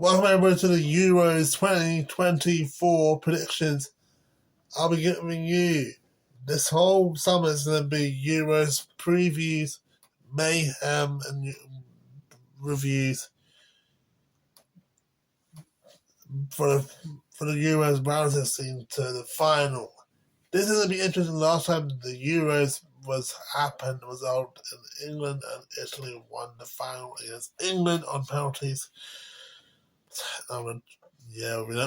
Welcome everybody to the Euros 2024 predictions. I'll be giving you this whole summer is going to be Euros previews, mayhem, and reviews for the Euros round 16 to the final. This is going to be interesting. Last time the Euros was held in England, and Italy won the final against England on penalties. We don't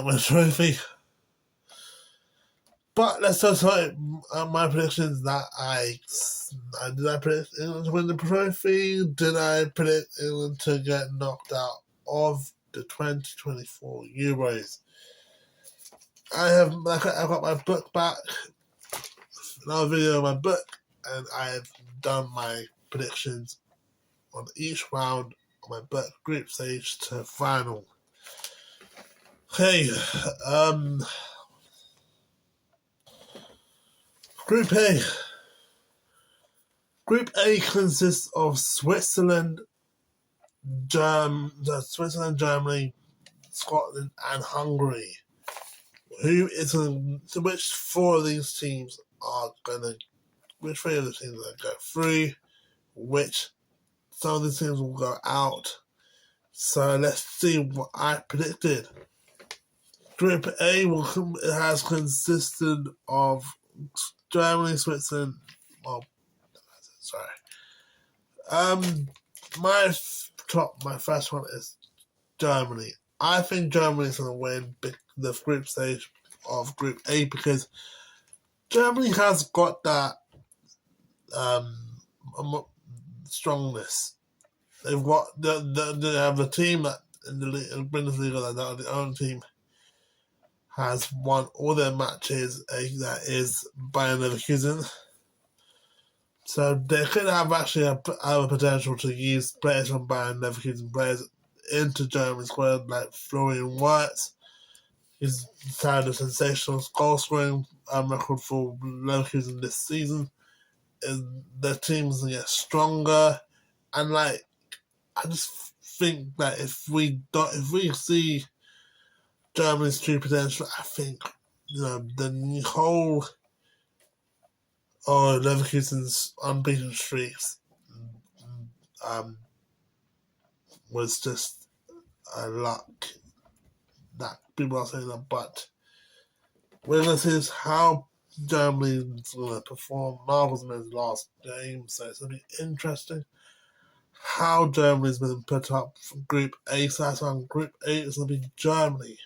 win a trophy. But let's just say my predictions that did I predict England to win the trophy? Did I predict England to get knocked out of the 2024 Euros? I've got my book back, another video of my book, and I've done my predictions on each round of my book, group stage to final. Okay, Group A. Group A consists of Switzerland, Germany, Scotland, and Hungary. Which four of these teams are which three of the teams are going to go through? Which some of the teams will go out? So let's see what I predicted. Group A has consisted of Germany, Switzerland. My first one is Germany. I think Germany is going to win the group stage of Group A because Germany has got that strongness. They have a team that in the Bundesliga that the only team has won all their matches. That is Bayern Leverkusen. So they could have actually have a potential to use players from Bayern Leverkusen, players into German squad like Florian Wirtz. He's had a sensational goal scoring record for Leverkusen this season. And the team's gonna get stronger, and I just think that if we see Germany's true potential, I think the whole Leverkusen's unbeaten streaks was just a luck that people are saying that, but we're going to see how Germany's going to perform. Marvel's in his last game, so it's going to be interesting how Germany's been put up for Group A. So that's on Group A is going to be Germany.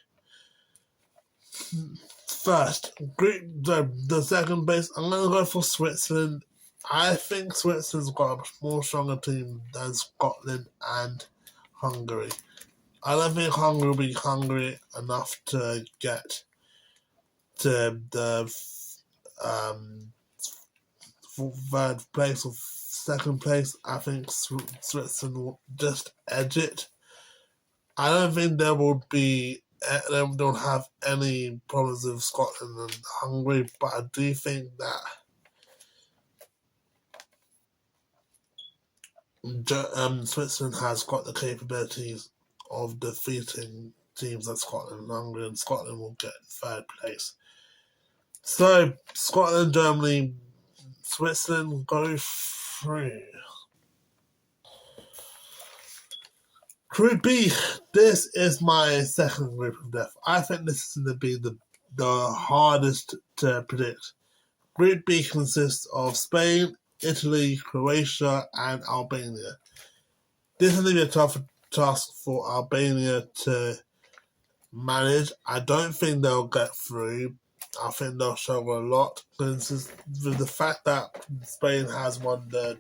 First, the second base, I'm going to go for Switzerland. I think Switzerland's got a more stronger team than Scotland and Hungary. I don't think Hungary will be hungry enough to get to the third place or second place. I think Switzerland will just edge it. I don't think they don't have any problems with Scotland and Hungary, but I do think that Switzerland has got the capabilities of defeating teams like Scotland and Hungary, and Scotland will get third place. So Scotland, Germany, Switzerland go through. Group B, this is my second group of death. I think this is going to be the hardest to predict. Group B consists of Spain, Italy, Croatia, and Albania. This is going to be a tough task for Albania to manage. I don't think they'll get through. I think they'll struggle a lot. With the fact that Spain has won the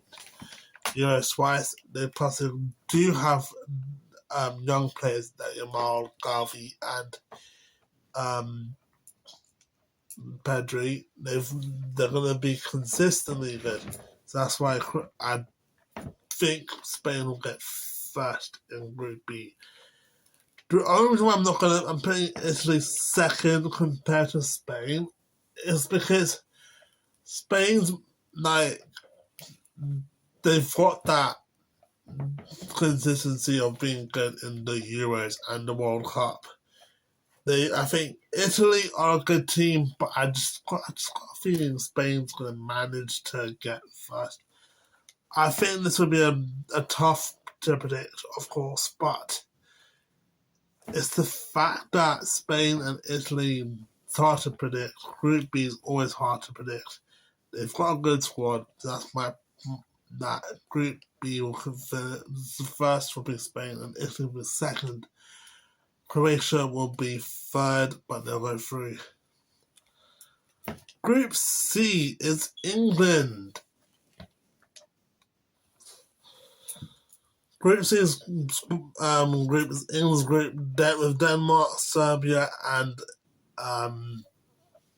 Euros twice, they possibly do have young players like Yamal, Gavi, and Pedri. They're going to be consistently good. So that's why I think Spain will get first in Group B. The only reason why I'm putting Italy second compared to Spain is because Spain's they've got that consistency of being good in the Euros and the World Cup. I think Italy are a good team, but I just got a feeling Spain's going to manage to get first. I think this will be a tough to predict, of course, but it's the fact that Spain and Italy, it's hard to predict. Group B is always hard to predict. They've got a good squad. That Group B will the first will be Spain and Italy will be second. Croatia will be third, but they'll go through. Group C is England. Group C is England's group with Denmark, Serbia, and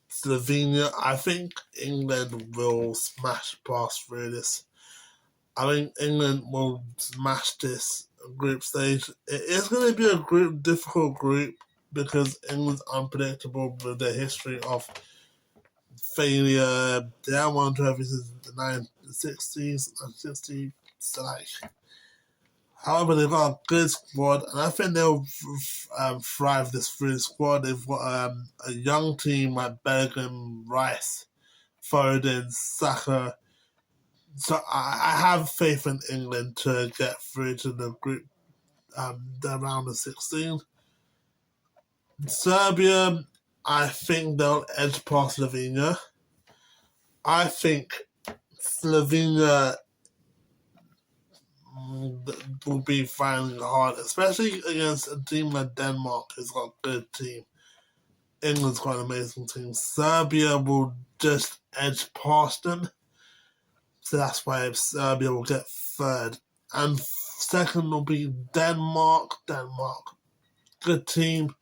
Slovenia. I think England will smash past through this. I think England will smash this group stage. It is going to be a difficult group because England's unpredictable with their history of failure. They haven't won trophies since the 1960s and 60s. So however, they've got a good squad, and I think they'll thrive this through the squad. They've got a young team like Bellingham, Rice, Foden, Saka. So I have faith in England to get through to the group, the round of 16. Serbia, I think they'll edge past Slovenia. I think Slovenia will be finding it hard, especially against a team like Denmark, who's got a good team. England's got an amazing team. Serbia will just edge past them. So that's why Serbia will get third. And second will be Denmark. Denmark, good team.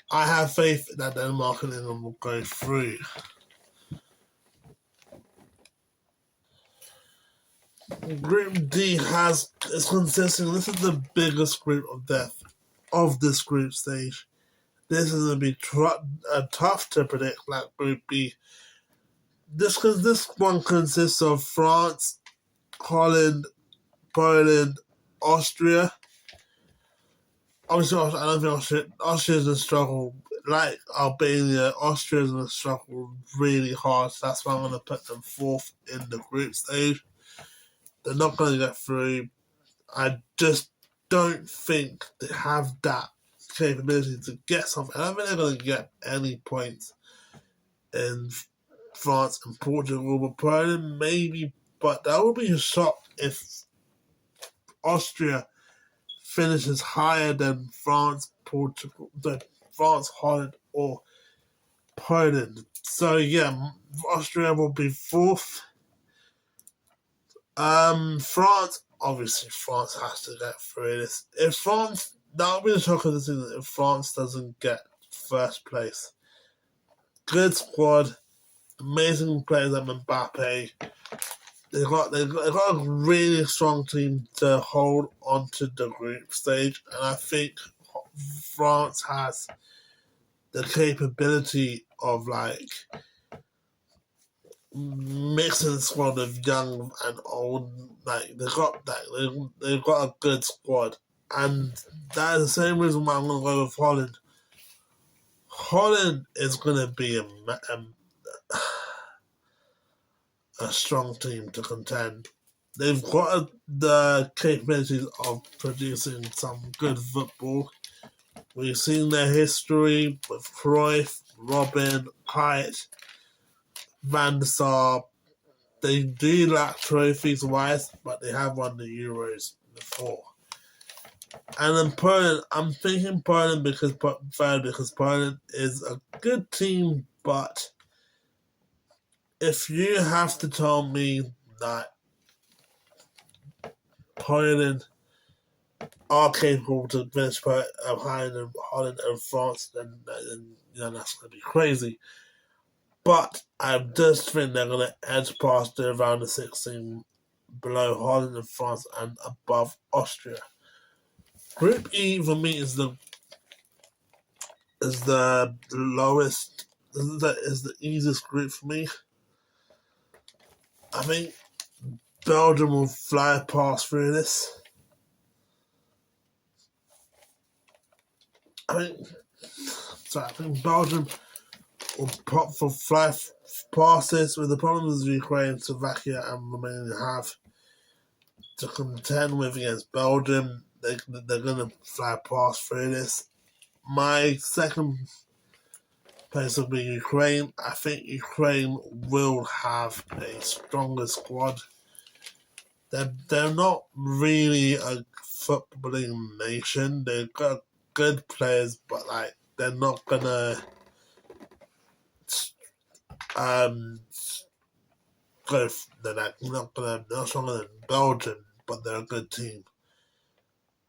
I have faith that Denmark and England will go through. Group D is consistent. This is the biggest group of death of this group stage. This is going to be tough to predict like Group B. This one consists of France, Holland, Poland, Austria. Obviously, I don't think Austria's going to struggle. Like Albania, Austria's going to struggle really hard. So that's why I'm going to put them fourth in the group stage. They're not going to get through. I just don't think they have that capability to get something. I don't think they're going to get any points in France and Portugal, but Poland maybe. But that would be a shock if Austria finishes higher than France, Holland, or Poland. So yeah, Austria will be fourth. France has to get through this. If France, that would be the shock of the season if France doesn't get first place. Good squad, amazing players like Mbappe. They've got a really strong team to hold onto the group stage, and I think France has the capability of mixing the squad of young and old. They've got a good squad, and that is the same reason why I'm going to go with Holland. Holland is going to be a strong team to contend. They've got the capabilities of producing some good football. We've seen their history with Cruyff, Robin, Kite, Van der Sar. They do lack trophies-wise, but they have won the Euros before. And then Poland, I'm thinking Poland because Poland is a good team, but if you have to tell me that Poland are capable to finish higher than Holland and France, then that's going to be crazy. But I just think they're going to edge past the round of 16 below Holland and France and above Austria. Group E for me is the lowest, is the easiest group for me. I think Belgium will fly past through this. I think Belgium will fly past this with the problems Ukraine, Slovakia, and Romania have to contend with against Belgium. They're going to fly past through this. My second place will be Ukraine. I think Ukraine will have a stronger squad. They're not really a footballing nation. They've got good players, but they're not gonna go. They're not stronger than Belgium, but they're a good team.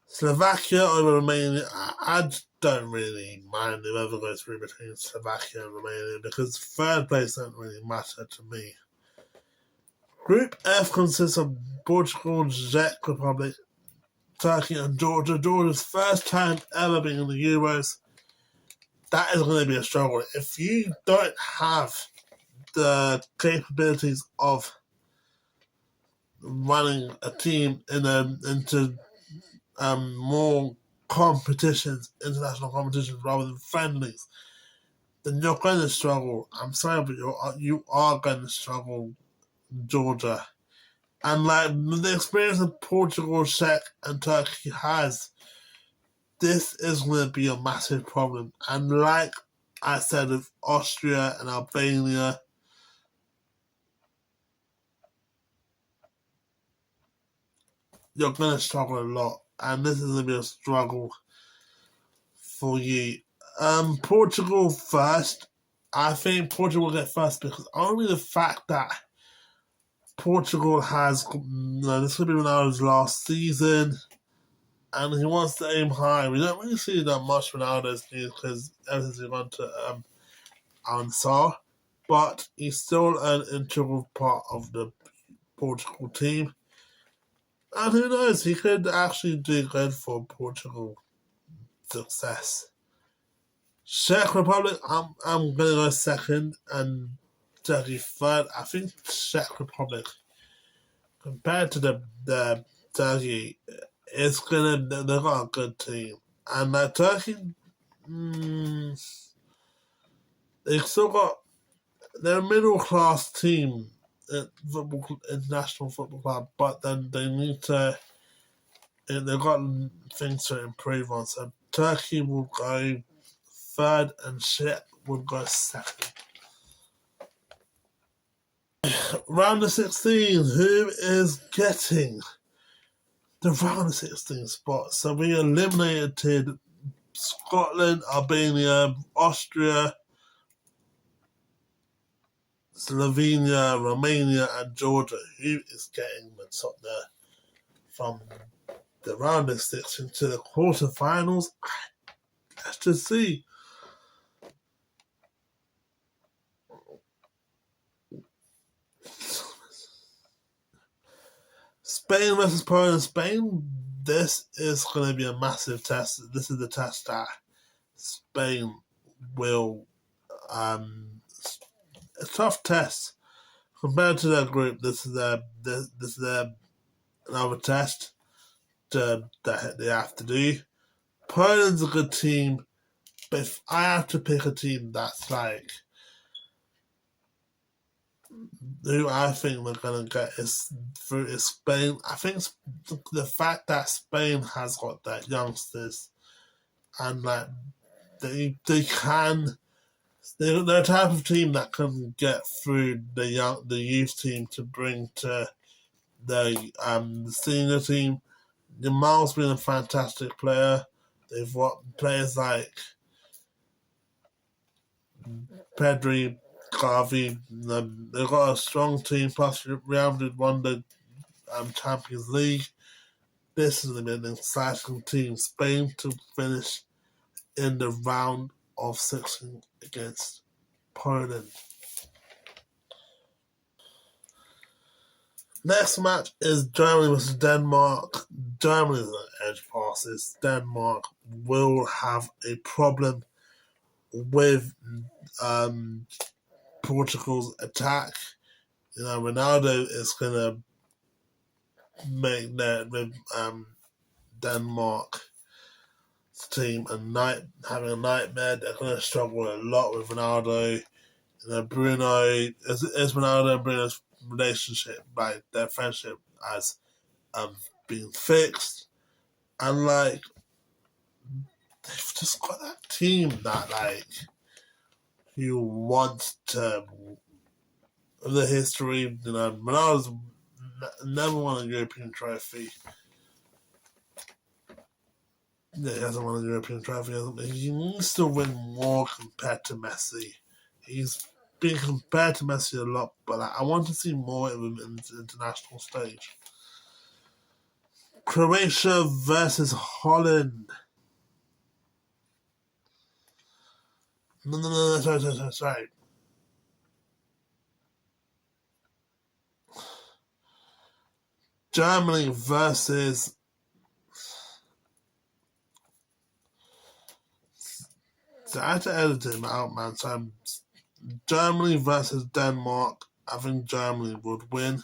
Slovakia or Romania, I don't really mind whoever goes through between Slovakia and Romania because third place doesn't really matter to me. Group F consists of Portugal, Czech Republic, Turkey and Georgia. Georgia's first time ever being in the Euros. That is going to be a struggle. If you don't have the capabilities of running a team into more competitions, international competitions rather than friendlies, then you're going to struggle. I'm sorry, but you are going to struggle, Georgia. And the experience that Portugal, Czech, and Turkey has, this is going to be a massive problem. And like I said with Austria and Albania, you're going to struggle a lot. And this is going to be a struggle for you. Portugal first. I think Portugal will get first because only the fact that Portugal has, this could be Ronaldo's last season, and he wants to aim high. We don't really see that much Ronaldo's news because ever since he went to Ansar, but he's still an integral part of the Portugal team. And who knows, he could actually do good for Portugal success. Czech Republic, I'm going to go second and Turkey third. I think Czech Republic, compared to the Turkey, they've got a good team. And Turkey, they've still got, they're a middle class team at International Football Club, but then they need to, they've got things to improve on. So Turkey will go third and Czech will go second. Round of 16, who is getting the round of 16 spot? So we eliminated Scotland, Albania, Austria, Slovenia, Romania, and Georgia. Who is getting the top there from the round of 16 to the quarterfinals? Let's just see. Spain versus Poland. Spain, this is going to be a massive test. This is the test that Spain will, a tough test compared to their group. This is their another test that they have to do. Poland's a good team, but if I have to pick a team that's who I think we're going to get is Spain. I think the fact that Spain has got that youngsters and they're a type of team that can get through the youth team to bring to the senior team. Jamal's been a fantastic player. They've got players like Pedri, Gavi. They've got a strong team. Plus, Real Madrid won the Champions League. This is an exciting team. Spain to finish in the round of 16 against Poland. Next match is Germany versus Denmark. Germany is an edge passes. Denmark will have a problem with Portugal's attack. Ronaldo is going to make that with Denmark team having a nightmare. They're going to struggle a lot with Ronaldo. Bruno is Ronaldo and Bruno's relationship, like their friendship, has been fixed, and like they've just got that team that like you want to. The history, Ronaldo's never won a European trophy. Yeah, he hasn't won a European trophy. He needs to win more compared to Messi. He's been compared to Messi a lot, but I want to see more of him in the international stage. Croatia versus Holland. No, sorry. Germany versus I had to edit him out, man. So Germany versus Denmark. I think Germany would win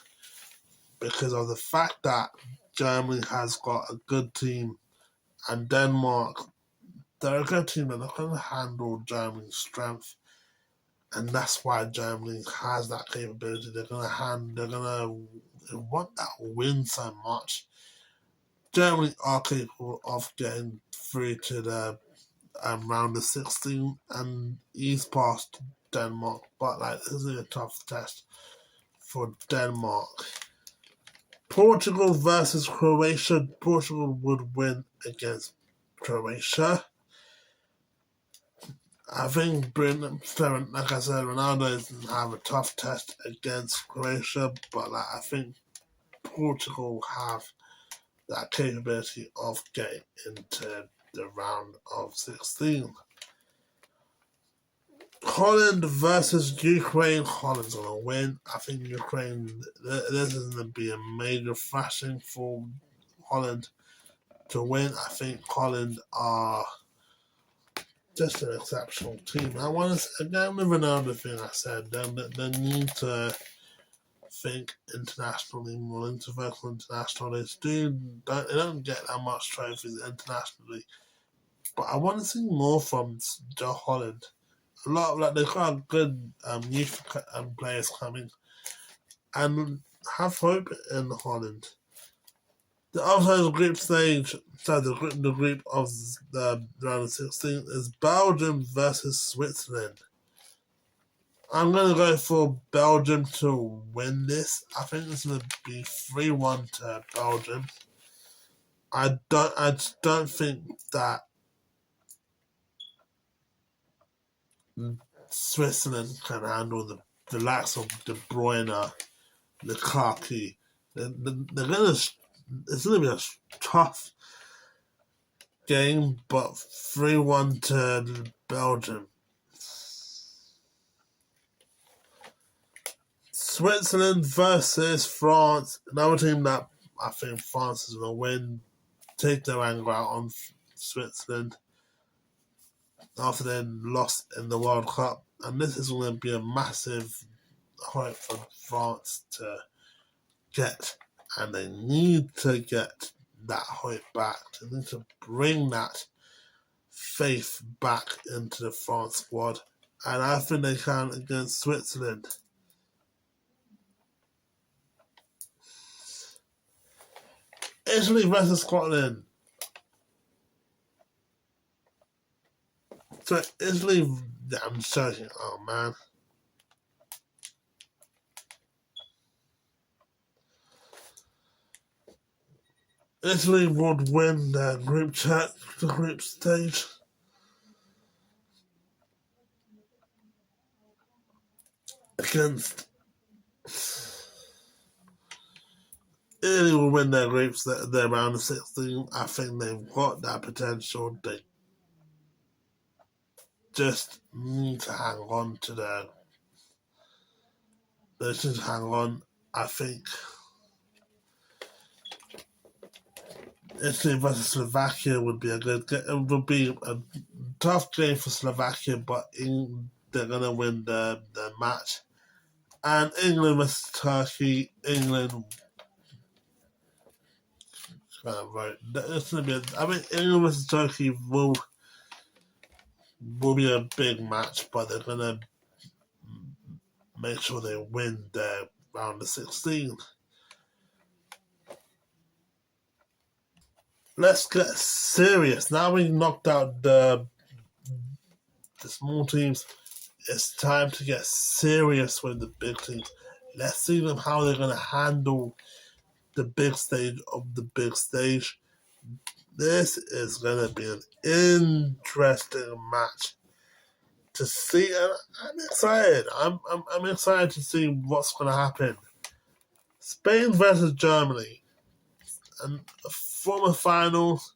because of the fact that Germany has got a good team, and Denmark, they're a good team, but they're going to handle Germany's strength, and that's why Germany has that capability. They're going to want that win so much. Germany are capable of getting through to the round of 16 and ease past Denmark, but like this is a tough test for Denmark. Portugal versus Croatia. Portugal would win against Croatia. I think Britain, like I said, Ronaldo is have a tough test against Croatia, but like, I think Portugal have that capability of getting into the round of 16. Holland versus Ukraine. Holland's going to win. I think Ukraine, this is going to be a major thrashing for Holland to win. I think Holland are just an exceptional team. I want to, again, the Ronaldo thing I said, they need to think internationally, more vertical international. They don't get that much trophies internationally. But I want to see more from Holland. A lot of, like, they've got good youth players coming, and have hope in Holland. The other group stage, so the group of the round of 16 is Belgium versus Switzerland. I'm going to go for Belgium to win this. I think it's going to be 3-1 to Belgium. I don't think that Switzerland can handle the likes of De Bruyne, Lukaku. It's going to be a tough game, but 3-1 to Belgium. Switzerland versus France. Another team that I think France is going to win. Take their anger out on Switzerland after they lost in the World Cup. And this is going to be a massive hope for France to get. And they need to get that hope back. They need to bring that faith back into the France squad. And I think they can against Switzerland. Italy versus Scotland. So Italy, I'm searching. Oh man. Italy would win the group stage. Against Italy will win their groups, their round of 16. I think they've got that potential. They just need to hang on to they should hang on. I think Italy versus Slovakia would be it would be a tough game for Slovakia, but they're going to win the match. And England versus Turkey. England vote. It's gonna be. I mean, England versus Turkey will be a big match, but they're gonna make sure they win their round of 16. Let's get serious. Now we knocked out the small teams. It's time to get serious with the big teams. Let's see them how they're going to handle the big stage of the big stage. This is going to be an interesting match to see, and I'm excited. I'm excited to see what's going to happen. Spain versus Germany, and former finals.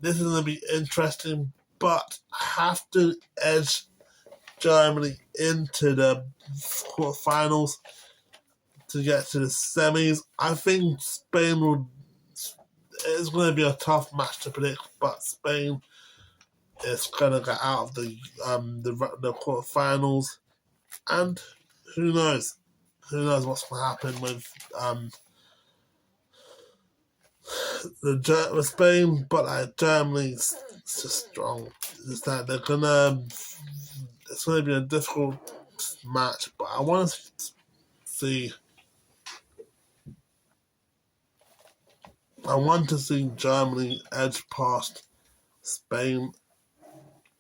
This is going to be interesting, but I have to edge Germany into the quarterfinals to get to the semis. I think Spain will. It's going to be a tough match to predict, but Spain is going to get out of the quarterfinals, and who knows? Who knows what's going to happen with with Spain? But like Germany's just strong. It's that they're gonna. It's going to be a difficult match, but I want to see. I want to see Germany edge past Spain.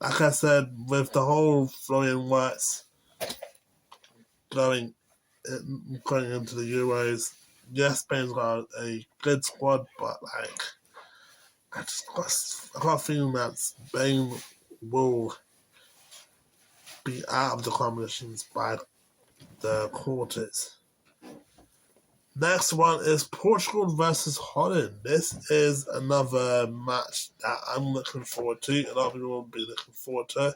Like I said, with the whole Florian Wirtz going into the Euros, yes, Spain's got a good squad, but like I got a feeling that Spain will be out of the competitions by the quarters. Next one is Portugal versus Holland. This is another match that I'm looking forward to. A lot of people will be looking forward to.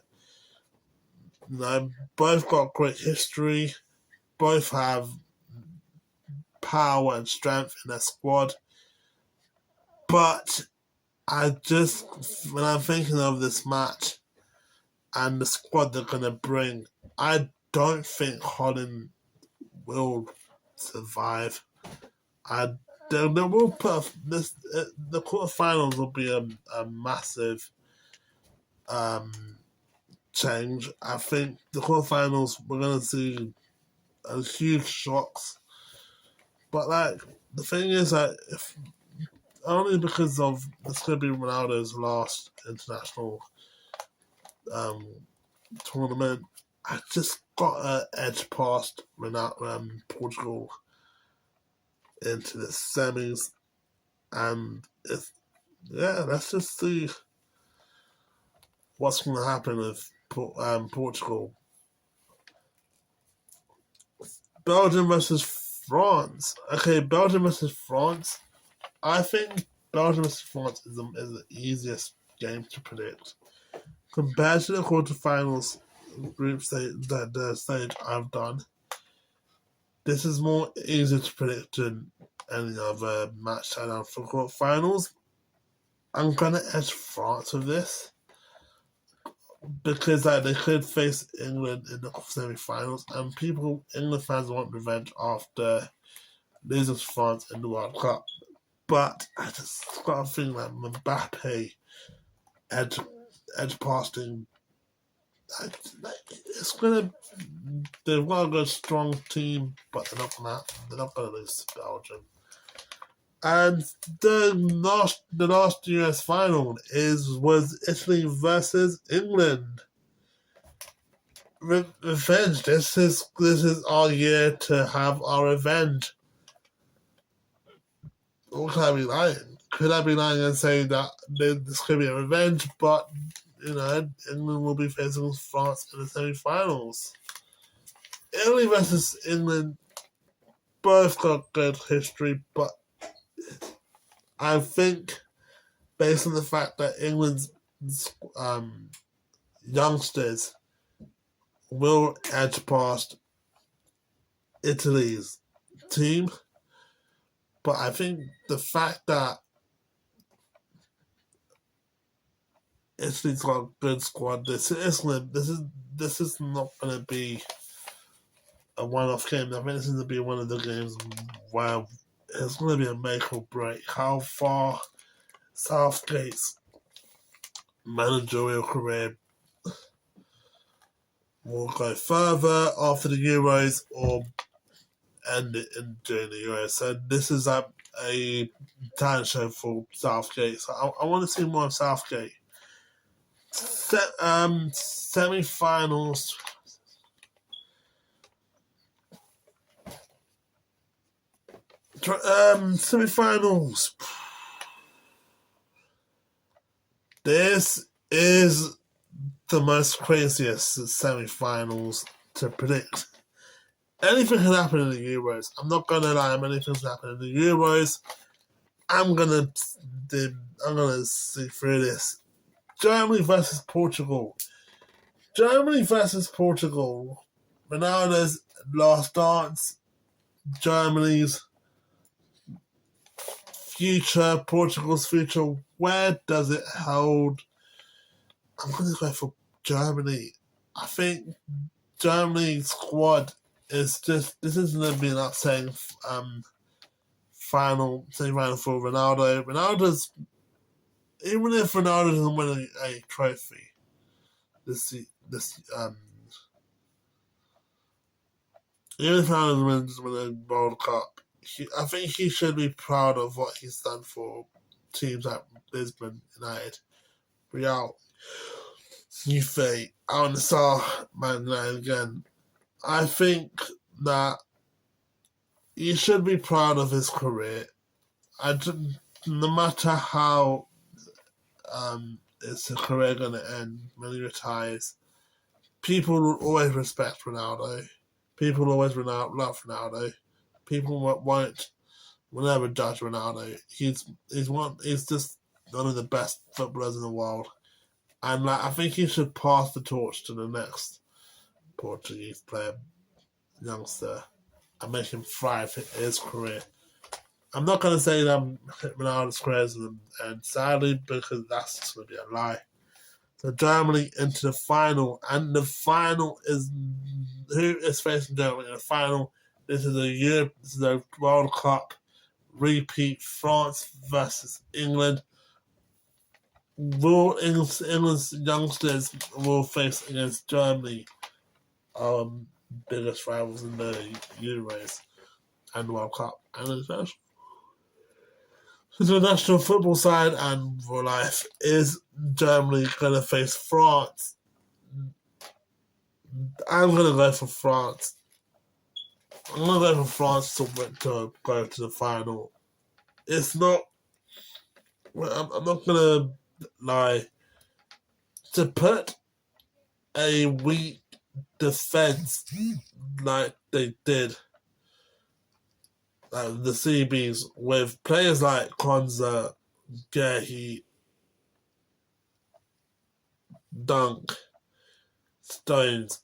Both got great history. Both have power and strength in their squad. But when I'm thinking of this match and the squad they're going to bring, I don't think Holland will survive. They will put this. The quarterfinals will be a massive change. I think the quarterfinals we're gonna see a huge shocks. But like the thing is that if only because of it's gonna be Ronaldo's last international tournament, I just got an edge past Portugal into the semis, and let's just see what's going to happen with Portugal. Belgium versus France. Okay, Belgium versus France. I think Belgium versus France is the easiest game to predict compared to the quarterfinals group stage the stage I've done. This is more easy to predict than any other match I done for quarterfinals. I'm gonna edge France with this because they could face England in the semi-finals, and England fans want revenge after losing to France in the World Cup. But I just got a feeling that Mbappe edge past him. They've got a good strong team, but they're not gonna lose to Belgium. And the last US final was Italy versus England. Revenge. This is our year to have our revenge. Or could I be lying? Could I be lying and say that this could be a revenge? But England will be facing France in the semi-finals. Italy versus England both got good history, but I think based on the fact that England's youngsters will edge past Italy's team, but I think the fact that Italy's got a good squad, this is not going to be a one-off game. I think this is going to be one of the games where it's going to be a make or break. How far Southgate's managerial career will go further after the Euros or end it during the Euros. So this is a talent show for Southgate. So I want to see more of Southgate. Semi-finals. Semi-finals. This is the most craziest semi-finals to predict. Anything can happen in the Euros. I'm not gonna lie, anything can happen in the Euros. I'm gonna see through this. Germany versus Portugal. Germany versus Portugal. Ronaldo's last dance. Germany's future, Portugal's future. Where does it hold? I'm going to go for Germany. I think Germany's squad is just, this isn't going to be an upsetting semi-final for Ronaldo. Even if Ronaldo doesn't win a trophy even if Ronaldo doesn't win a World Cup, I think he should be proud of what he's done for teams like Lisbon United, Real, Juve, Al Nassr, Man United again. I think that he should be proud of his career. No matter how is his career going to end when he retires, people will always respect Ronaldo. People will always love Ronaldo. People won't never judge Ronaldo. He's just one of the best footballers in the world, and I think he should pass the torch to the next Portuguese player, youngster, and make him thrive in his career. I'm not going to say that Ronaldo's career is and sadly, because that's just going to be a lie. So Germany into the final, and the final is who is facing Germany in the final. This is a World Cup repeat. France versus England. England's youngsters will face against Germany, biggest rivals in the Euros and World Cup and the national football side and for life. Is Germany going to face France? I'm going to go for France. I'm going to go for France to go to the final. It's not... I'm not going to lie. To put a weak defence like they did, the CBs, with players like Konza, Guehi, Dunk, Stones,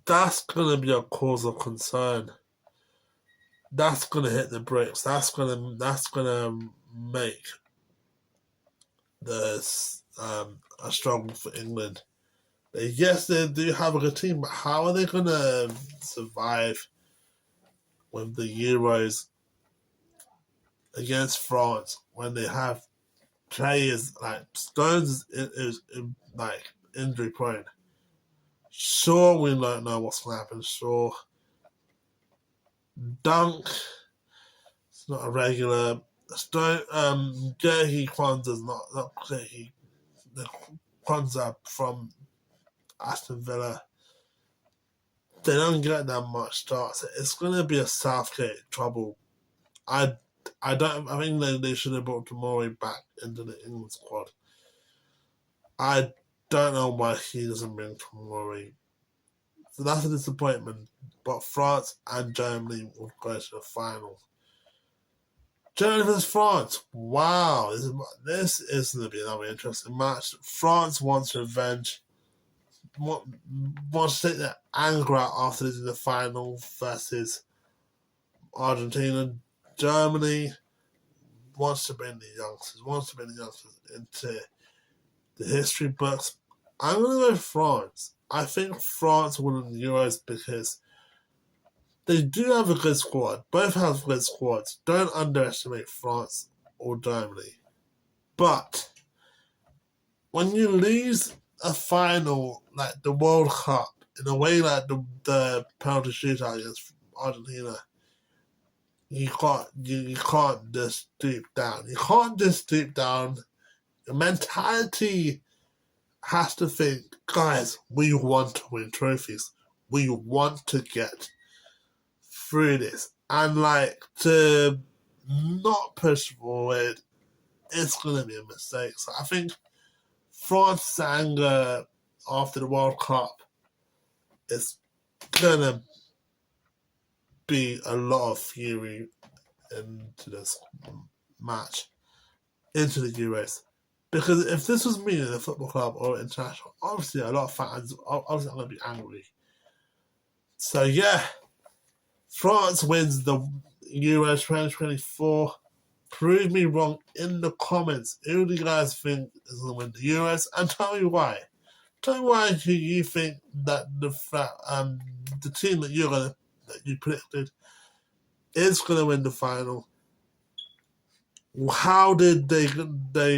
that's going to be a cause of concern. That's going to hit the bricks. That's going to make this a struggle for England. Yes, they do have a good team, but how are they going to survive with the Euros against France when they have players like Stones is like injury prone? Sure, we don't know what's going to happen. Sure, Dunk, it's not a regular. Stone, Guehi Kwanzaa's not Guehi. The Kwanzaa from Aston Villa. They don't get that much starts. It's going to be a Southgate trouble. I think they should have brought Tomori back into the England squad. I don't know why he doesn't bring Tomori. So that's a disappointment. But France and Germany will go to the final. Germany versus France. Wow, this is going to be another interesting match. France wants revenge. Wants to take their anger out after losing the final versus Argentina. Germany wants to bring the youngsters into the history books. I'm going to go France. I think France will win the Euros because they do have a good squad. Both have good squads. Don't underestimate France or Germany. But when you lose a final like the World Cup in a way like the penalty shootout against Argentina, you can't just stoop down. You can't just stoop down. Your mentality has to think, guys, we want to win trophies. We want to get through this. And like to not push forward, it's gonna be a mistake. So I think France's anger after the World Cup is gonna be a lot of fury into this match, into the Euros. Because if this was me in a football club or international, obviously a lot of fans obviously are going to be angry. So yeah, France wins the Euros 2024. Prove me wrong in the comments. Who do you guys think is going to win the Euros? And tell me why. Tell me why do you think that the team that you predicted is going to win the final. How did they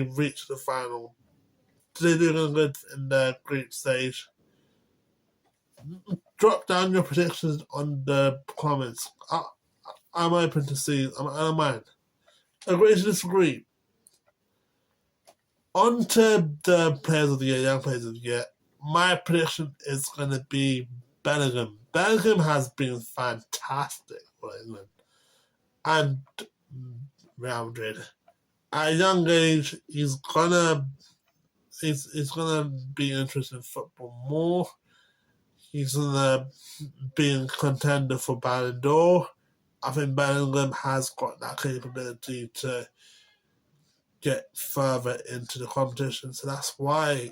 reach the final? Did they do good in the group stage? Drop down your predictions on the comments. I'm open to see. I don't mind. Agree to disagree. On to the players of the year, young players of the year. My prediction is going to be Bellingham. Bellingham has been fantastic for England and Real Madrid. At a young age, he's gonna be interested in football more. He's gonna be a contender for Ballon d'Or. I think Bellingham has got that capability to get further into the competition, so that's why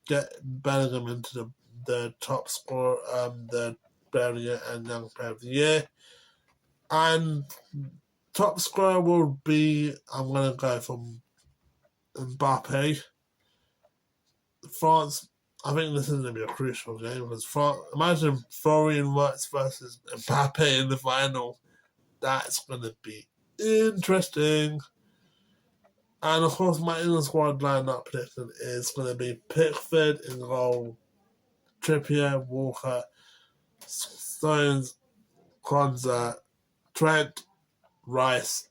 get Bellingham into the top score, the Player and Young Player of the Year, and top scorer will be, I'm gonna go for Mbappe. France, I think this is going to be a crucial game because imagine Florian Wirtz versus Mbappe in the final. That's going to be interesting. And of course, my England squad lineup prediction is going to be Pickford in goal, Trippier, Walker, Stones, Konza, Trent, Rice,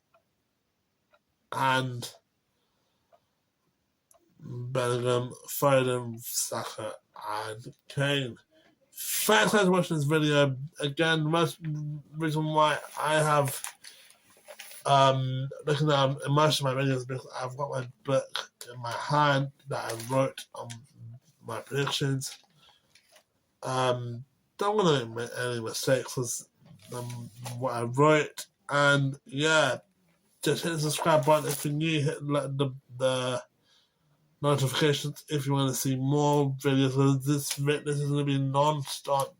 and Bellingham, Foden, Saka, and Kane. Thanks for watching this video. Again, the most reason why I have looking at most of my videos because I've got my book in my hand that I wrote on my predictions. Don't want to make any mistakes with what I wrote, and yeah, just hit the subscribe button if you're new. Hit the notifications if you want to see more videos. This is going to be non-stop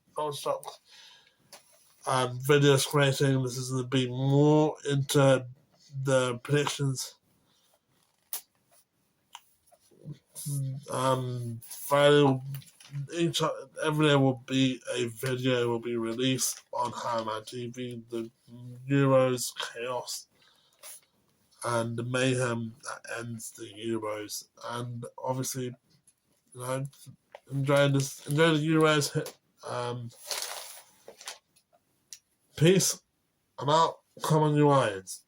videos creating. This is going to be more into the predictions. Friday, every day will be a video will be released on Highman TV. The Euros chaos and the mayhem that ends the Euros, and obviously, enjoy the Euros. Peace. I'm out. Come on, you irons.